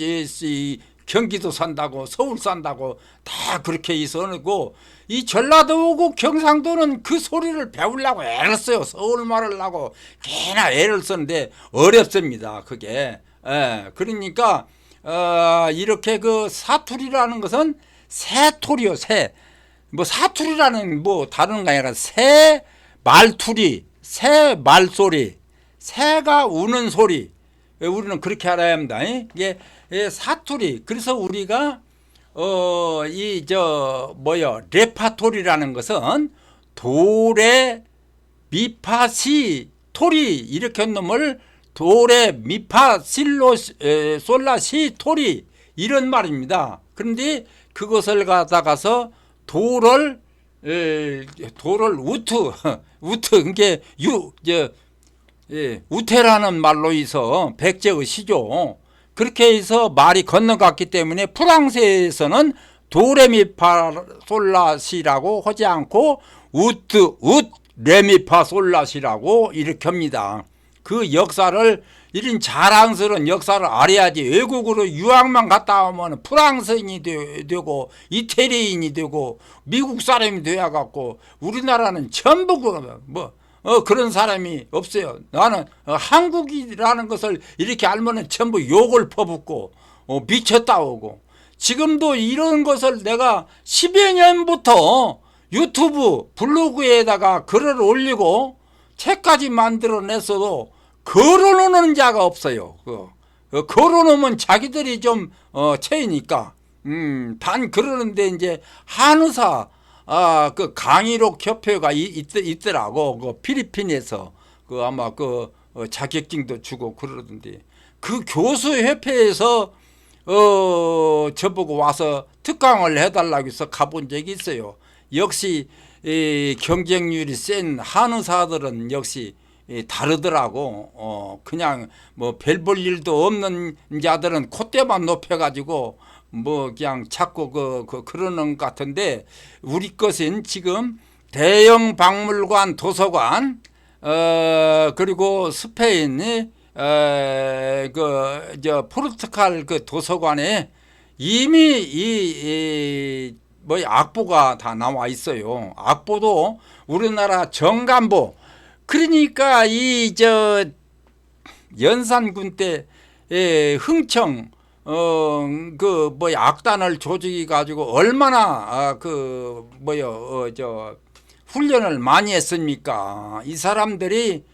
경기도 산다고 서울 산다고 다 그렇게 있어고, 이 전라도고 경상도는 그 소리를 배우려고 애를 써요. 서울 말을 하고 꽤나 애를 쓰는데 어렵습니다. 그게. 그러니까 이렇게 그 사투리라는 것은 새토리요. 사투리라는 다른 게 아니라 새 말투리, 새 말소리, 새가 우는 소리. 우리는 그렇게 알아야 합니다. 이게 사투리. 그래서 우리가 레파토리라는 것은 도레 미파시 토리 이렇게 한 놈을 도레 미파 실로 솔라 시 토리 이런 말입니다. 그런데 그것을 갖다가서 도를 우트 그게 우테라는 말로 해서 백제의 시죠. 그렇게 해서 말이 건너갔기 때문에 프랑스에서는 도레미파 솔라시라고 하지 않고 레미파 솔라시라고 이렇게 합니다. 그 역사를 이런 자랑스러운 역사를 알아야지. 외국으로 유학만 갔다 오면 프랑스인이 되고 이태리인이 되고 미국 사람이 되어갖고 우리나라는 전부 그런 사람이 없어요. 나는 한국이라는 것을 이렇게 알면은 전부 욕을 퍼붓고 미쳤다 오고, 지금도 이런 것을 내가 10여 년부터 유튜브 블로그에다가 글을 올리고 책까지 만들어냈어도 걸어놓는 자가 없어요. 걸어놓으면 자기들이 좀 채이니까 단 그러는데 이제 한의사 그 강의록 협회가 있더라고. 그 필리핀에서 아마 자격증도 주고 그러던데, 그 교수 협회에서 저보고 와서 특강을 해달라고 해서 가본 적이 있어요. 역시 경쟁률이 센 한의사들은 역시 다르더라고. 그냥 별 볼 일도 없는 자들은 콧대만 높여가지고 그냥 자꾸 그러는 것 같은데, 우리 것은 지금 대형 박물관, 도서관, 그리고 스페인이 포르투갈 도서관에 이미 악보가 다 나와 있어요. 악보도 우리나라 정간보. 그러니까 연산군 때 흥청 악단을 조직해 가지고 얼마나 훈련을 많이 했습니까? 이 사람들이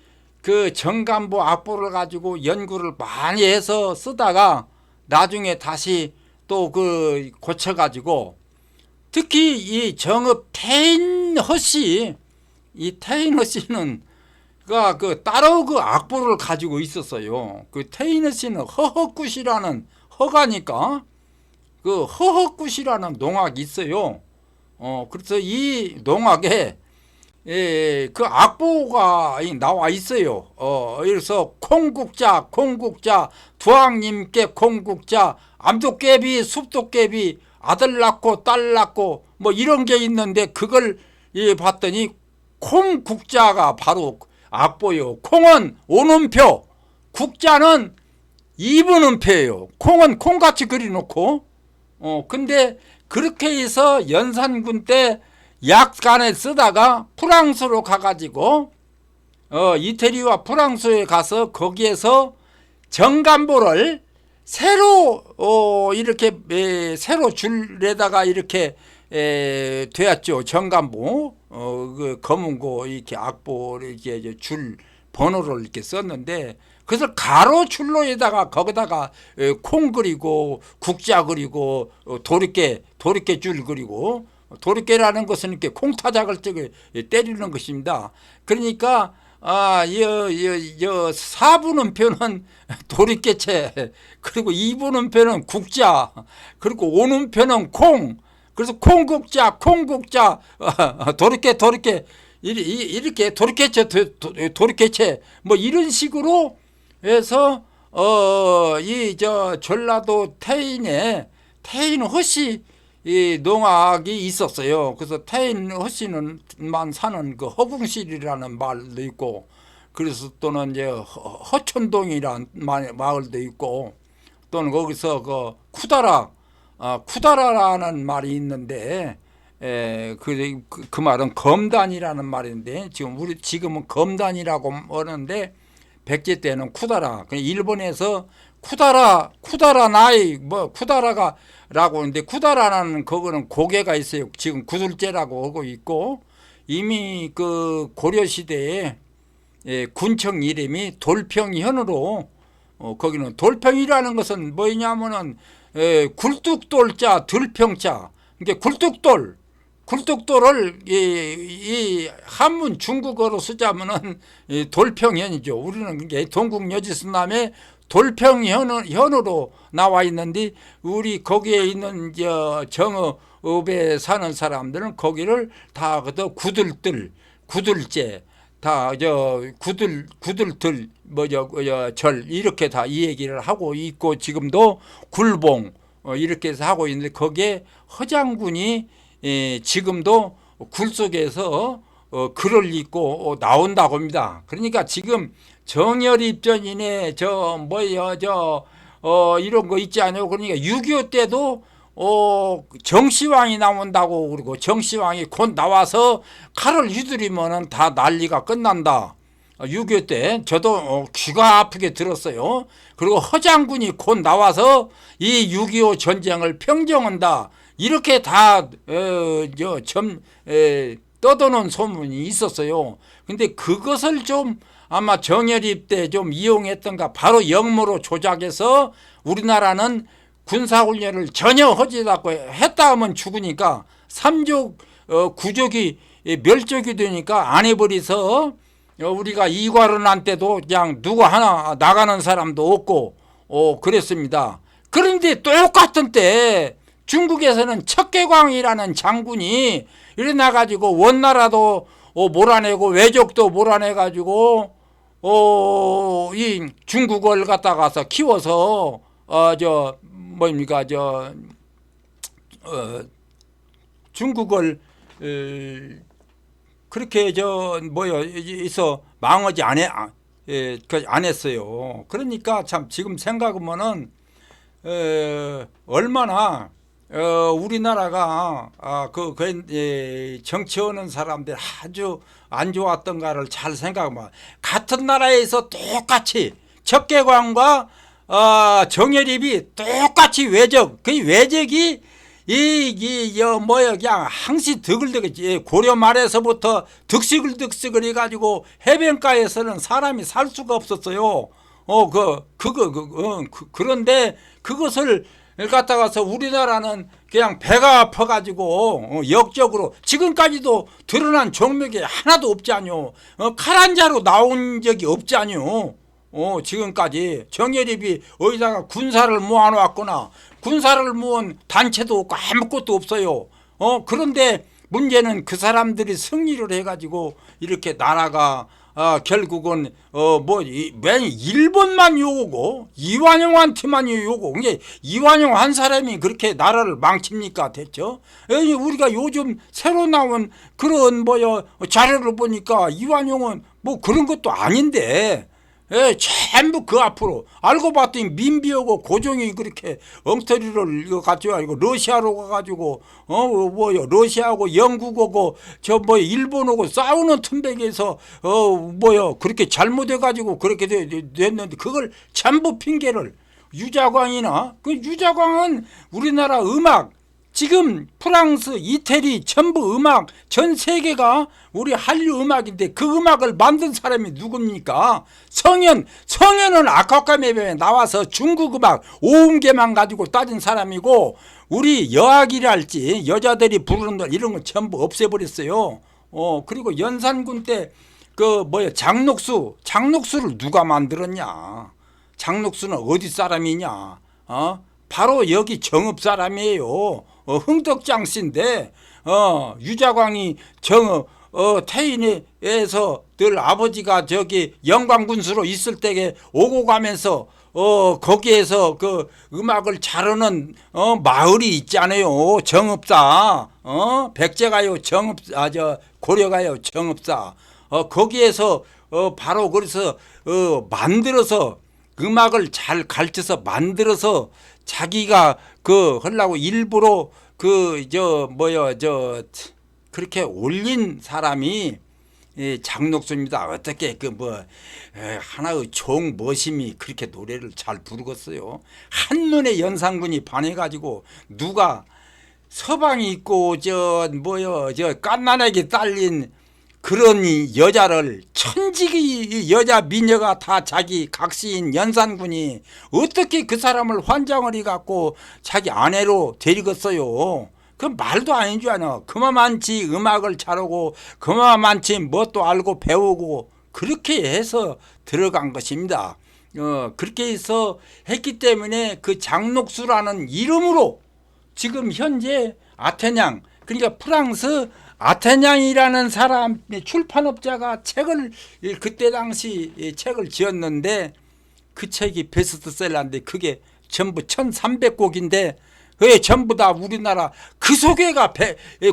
그 정간보 악보를 가지고 연구를 많이 해서 쓰다가 나중에 다시 또 고쳐 가지고, 특히 이 정읍 태인허씨, 이 태인허씨는 따로 악보를 가지고 있었어요. 그 태인허씨는 허허굿이라는 허가니까 허허굿이라는 농악이 있어요. 그래서 이 농악에 그 악보가 나와 있어요. 그래서 콩국자, 두학님께 콩국자, 암도깨비, 숲도깨비, 아들 낳고 딸 낳고 이런 게 있는데, 그걸 봤더니 콩국자가 바로 악보요. 콩은 오음표, 국자는 2분음표예요. 콩은 콩같이 그려놓고. 근데 그렇게 해서 연산군 때 약간에 쓰다가 프랑스로 가가지고 이태리와 프랑스에 가서 거기에서 정간보를 새로 이렇게 새로 줄에다가 이렇게 되었죠. 정간보 검은고 이렇게 악보 이렇게 줄 번호를 이렇게 썼는데, 그래서 가로 줄로에다가 거기다가 콩 그리고 국자 그리고 도리깨 줄 그리고, 도리깨라는 것은 이렇게 콩타작을 때리는 것입니다. 그러니까 4분음표는 도리깨채, 그리고 2분음표는 국자, 그리고 5음표는 콩. 그래서 콩국자, 도리깨 이렇게 도리깨채 이런 식으로 해서 전라도 태인 허씨 이 농악이 있었어요. 그래서 태인 허씨는만 사는 허궁실이라는 말도 있고, 그래서 또는 이제 허천동이라는 마을도 있고, 또는 거기서 쿠다라라는 말이 있는데, 그 말은 검단이라는 말인데, 지금은 검단이라고 하는데, 백제 때는 쿠다라. 일본에서 쿠다라 나이 쿠다라라고 하는데, 쿠다라는 그거는 고개가 있어요. 지금 구들제라고 하고 있고, 이미 고려 시대에 군청 이름이 돌평현으로, 거기는 돌평이라는 것은 뭐냐면은 굴뚝돌자 들평자, 그러니까 굴뚝돌 굴뚝도를 이 한문 중국어로 쓰자면은 이 돌평현이죠. 우리는 그게 동국여지순남의 돌평현으로 나와 있는데, 우리 거기에 있는 정읍에 사는 사람들은 거기를 다 그저 구들째 다 구들들 절 이렇게 다 이 얘기를 하고 있고, 지금도 굴봉 이렇게 해서 하고 있는데, 거기에 허장군이 지금도 굴 속에서 글을 읽고 나온다고 합니다. 그러니까 지금 정열입전이네 이런 거 있지 않아요. 그러니까 6.25 때도 정시황이 나온다고, 그러고 정시황이 곧 나와서 칼을 휘두르면은 다 난리가 끝난다. 6.25 때 저도 귀가 아프게 들었어요. 그리고 허장군이 곧 나와서 이 6.25 전쟁을 평정한다. 이렇게 다 떠도는 소문이 있었어요. 근데 그것을 좀 아마 정열입 때 좀 이용했던가, 바로 역모로 조작해서 우리나라는 군사훈련을 전혀 하지 않고 했다 하면 죽으니까 삼족 구족이 멸족이 되니까 안 해버려서 우리가 이괄훈한 때도 그냥 누구 하나 나가는 사람도 없고 그랬습니다. 그런데 똑같은 때 중국에서는 척계광이라는 장군이 일어나가지고 원나라도 몰아내고 외족도 몰아내가지고 이 중국을 갖다가서 키워서 중국을 그렇게 있어 망하지 안 했어요. 그러니까 참 지금 생각하면은 얼마나 우리나라가 정치하는 사람들 아주 안 좋았던가를 잘 생각하면, 같은 나라에서 똑같이 척계광과 정열입이 똑같이 그 외적이 그냥 항시 드글드글, 고려 말에서부터 득시글득시글 해가지고 해변가에서는 사람이 살 수가 없었어요. 그런데 그것을 갖다가서 우리나라는 그냥 배가 아파가지고 역적으로 지금까지도 드러난 종목이 하나도 없지 않요. 칼 한 자로 나온 적이 없지 않요. 지금까지 정열입이 어디다가 군사를 모아놓았거나 군사를 모은 단체도 없고 아무것도 없어요. 그런데 문제는 그 사람들이 승리를 해가지고 이렇게 나라가 결국은 맨 일본만 요구고 이완용한테만 요구고, 이게 이완용 한 사람이 그렇게 나라를 망칩니까? 됐죠? 우리가 요즘 새로 나온 그런 자료를 보니까 이완용은 그런 것도 아닌데, 전부 그 앞으로 알고 봤더니 민비하고 고종이 그렇게 엉터리를 가지고 러시아로 가가지고 러시아하고 영국하고 일본하고 싸우는 틈백에서 그렇게 잘못해가지고 그렇게 됐는데, 그걸 전부 핑계를 유자광이나, 그 유자광은 우리나라 음악, 지금 프랑스, 이태리 전부 음악, 전 세계가 우리 한류 음악인데 그 음악을 만든 사람이 누굽니까? 성현은 아카카메에 나와서 중국 음악 5음계만 가지고 따진 사람이고, 우리 여악이랄지 여자들이 부르는 노래 이런 건 전부 없애버렸어요. 그리고 연산군 때 장녹수를 누가 만들었냐? 장녹수는 어디 사람이냐? 바로 여기 정읍 사람이에요. 흥덕장씨인데 유자광이 정읍 태인에서 늘 아버지가 영광군수로 있을 때에 오고 가면서 거기에서 그 음악을 잘하는 마을이 있잖아요. 정읍사. 백제가요 정읍사, 고려가요 정읍사. 거기에서 바로 그래서 만들어서 음악을 잘 가르쳐서 만들어서 자기가 하려고 일부러 그렇게 올린 사람이 장녹수입니다. 어떻게 하나의 종머심이 그렇게 노래를 잘 부르겠어요. 한눈에 연산군이 반해가지고 누가 서방이 있고 깐난하게 딸린 그런 여자를, 천직의 여자 미녀가 다 자기 각시인 연산군이 어떻게 그 사람을 환장을 해갖고 자기 아내로 데리겠어요. 그 말도 아닌 줄 아냐. 그만만치 음악을 잘하고 그만만치 뭣도 알고 배우고 그렇게 해서 들어간 것입니다. 그렇게 해서 했기 때문에 그 장녹수라는 이름으로 지금 현재 아테냥, 그러니까 프랑스 아테냥이라는 사람 출판업자가 책을 그때 당시 책을 지었는데 그 책이 베스트셀러인데 그게 전부 1300곡인데 그게 전부 다 우리나라 그 속에가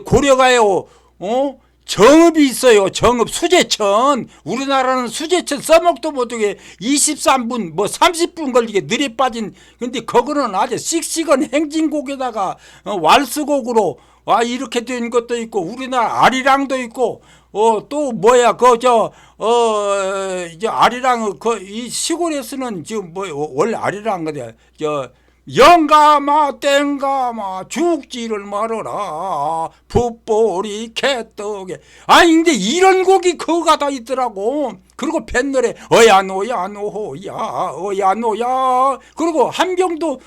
고려가요. 정읍이 있어요. 정읍 수제천. 우리나라는 수제천 써먹도 못하게 23분 뭐 30분 걸리게 느리 빠진. 근데 그거는 아주 씩씩한 행진곡에다가 왈스곡으로 이렇게 된 것도 있고 우리나라 아리랑도 있고 또 뭐야 이제 아리랑 이 시골에 쓰는 지금 뭐 원래 아리랑 거든 영감아 땡감아 죽지를 말아라 풋보리 개떡에 근데 이런 곡이 그거가 다 있더라고. 그리고 뱃노래 어야노야 노호야 어야노야. 그리고 한경도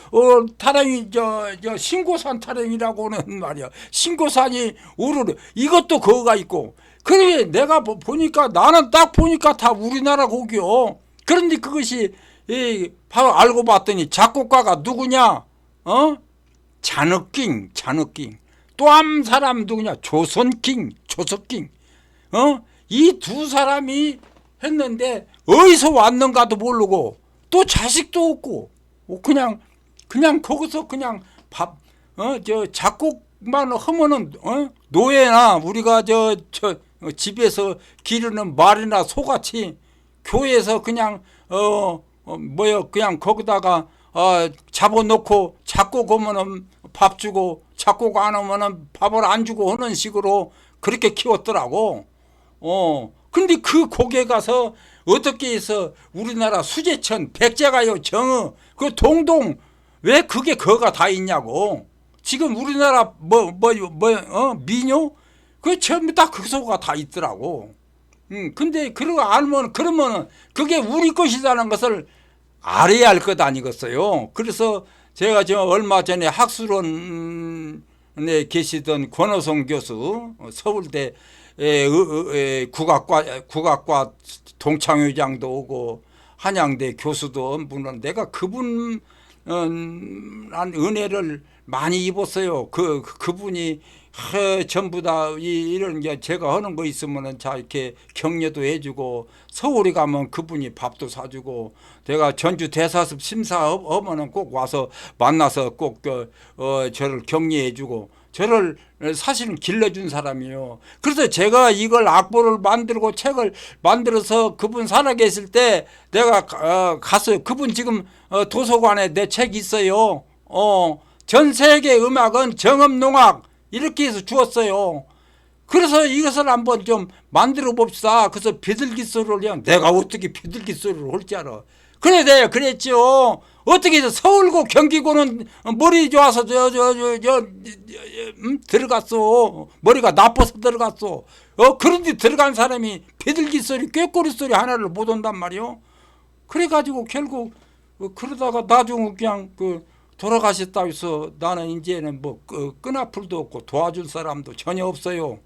타령이 저 신고산 타령이라고는 말이야. 신고산이 우르르 이것도 그거가 있고. 그래 내가 보니까 나는 딱 보니까 다 우리나라 곡이요. 그런데 그것이 바로 알고 봤더니 작곡가가 누구냐? 잔업깅. 또 한 사람 누구냐? 조석깅. 이 두 사람이 했는데 어디서 왔는가도 모르고 또 자식도 없고 그냥 거기서 그냥 저 작곡만 하면은 노예나 우리가 저 집에서 기르는 말이나 소같이 교회에서 그냥 그냥 거기다가 잡아놓고 작곡 오면은 밥 주고 작곡 안 오면은 밥을 안 주고 하는 식으로 그렇게 키웠더라고. 근데 그 곡에 가서 어떻게 해서 우리나라 수제천 백제가요 정읍 그 동동 왜 그게 거가 다 있냐고. 지금 우리나라 민요 그 전부 다 그 소가 다 있더라고. 근데 그러면은 그게 우리 것이라는 것을 알아야 할 것 아니겠어요. 그래서 제가 얼마 전에 학술원에 계시던 권호성 교수 서울대 국악과 동창회장도 오고 한양대 교수도 분은 내가 그분 은혜를 많이 입었어요. 그분이 전부 다 이런 게 제가 하는 거 있으면은 자 이렇게 격려도 해주고 서울에 가면 그분이 밥도 사주고 내가 전주 대사습 심사하면은 꼭 와서 만나서 꼭 저를 격려해주고 저를 사실은 길러준 사람이에요. 그래서 제가 이걸 악보를 만들고 책을 만들어서 그분 살아계실 때 내가 갔어요. 그분 지금 도서관에 내 책 있어요. 전 세계 음악은 정음농악 이렇게 해서 주었어요. 그래서 이것을 한번 좀 만들어 봅시다. 그래서 비둘기 소리를 내가 어떻게 비둘기 소리를 할 줄 알아. 그래 내가 그랬죠. 어떻게 해서 서울고 경기고는 머리 좋아서 들어갔어. 머리가 나빠서 들어갔어. 그런데 들어간 사람이 비둘기 소리 꾀꼬리 소리 하나를 못 온단 말이요. 그래가지고 결국 그러다가 나중에 그냥 돌아가셨다고 해서 나는 이제는 끈앞풀도 없고 도와줄 사람도 전혀 없어요.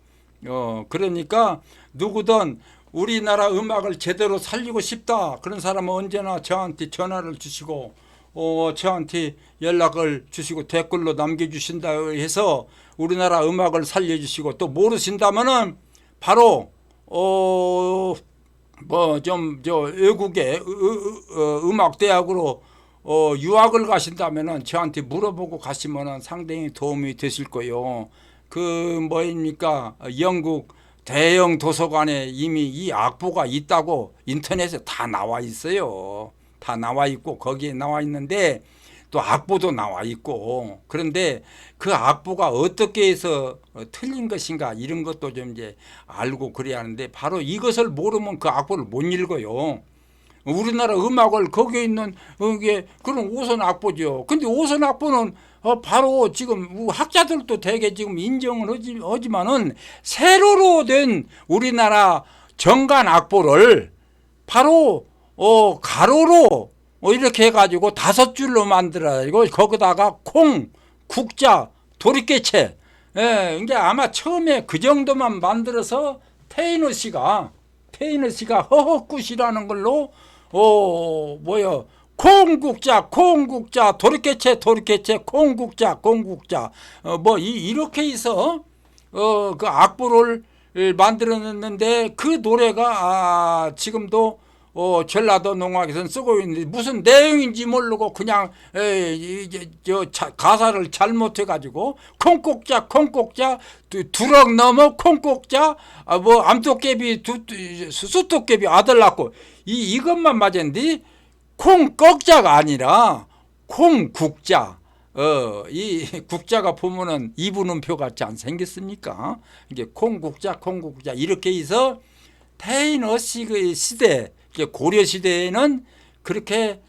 그러니까 누구든 우리나라 음악을 제대로 살리고 싶다 그런 사람은 언제나 저한테 전화를 주시고 저한테 연락을 주시고 댓글로 남겨주신다 해서 우리나라 음악을 살려주시고 또 모르신다면은 바로 외국의 음악대학으로 유학을 가신다면은 저한테 물어보고 가시면은 상당히 도움이 되실 거예요. 영국 대형 도서관에 이미 이 악보가 있다고 인터넷에 다 나와 있어요. 다 나와 있고 거기에 나와 있는데 또 악보도 나와 있고 그런데 그 악보가 어떻게 해서 틀린 것인가 이런 것도 좀 이제 알고 그래야 하는데 바로 이것을 모르면 그 악보를 못 읽어요. 우리나라 음악을 거기에 있는 그런 오선 악보죠. 근데 오선 악보는 바로 지금 학자들도 대개 지금 인정을 하지만은 세로로 된 우리나라 정간 악보를 바로 가로로 이렇게 해가지고 5줄로 만들어가지고 거기다가 콩, 국자, 도리깨채 예, 이게 아마 처음에 그 정도만 만들어서 테이너 씨가 허허굿이라는 걸로 뭐야 콩국자 도르케체 콩국자 뭐 이렇게 해서 그 악보를 만들어냈는데 그 노래가 지금도 전라도 농악에서는 쓰고 있는데 무슨 내용인지 모르고 그냥 가사를 잘못해가지고 콩국자 두럭 넘어 콩국자 뭐 암토깨비 수토깨비 아들 낳고 이것만 맞았는데 콩꺽자가 아니라 콩국자. 이 국자가 보면은 이분음표 같지 않습니까? 이게 콩국자 이렇게 해서 테이너 시대 고려 시대에는 그렇게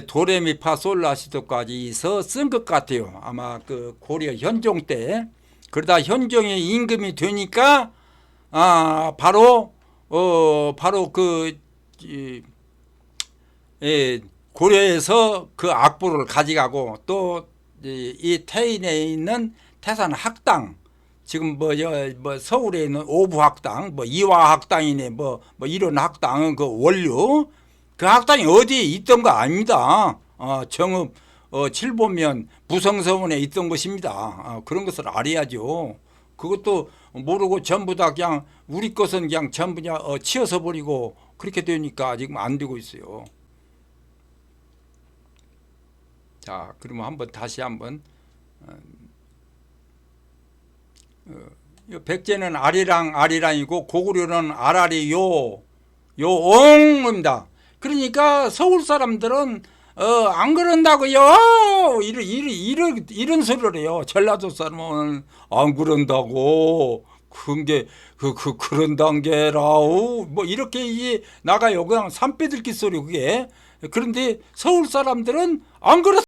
도레미파솔라시도까지 해서 쓴 것 같아요. 아마 그 고려 현종 때. 그러다 현종의 임금이 되니까 바로 그 고려에서 그 악보를 가져가고 또 이 태인에 있는 태산 학당 지금 뭐 서울에 있는 오부학당 뭐 이화학당이네 뭐 이런 학당은 그 원료 그 학당이 어디에 있던 거 아닙니다. 정읍 칠보면 부성서원에 있던 것입니다. 그런 것을 알아야죠. 그것도 모르고 전부 다 그냥 우리 것은 그냥 전부 다 치워서 버리고 그렇게 되니까 지금 안 되고 있어요. 자, 그러면 다시 한번 백제는 아리랑이고 고구려는 요옹입니다. 그러니까 서울 사람들은 안 그런다고요. 이런 소리를 해요. 전라도 사람은 안 그런다고. 그런 단계라우 뭐 이렇게 이제 나가요. 그냥 산빼들기 소리 그게. 그런데 서울 사람들은 안 그렇.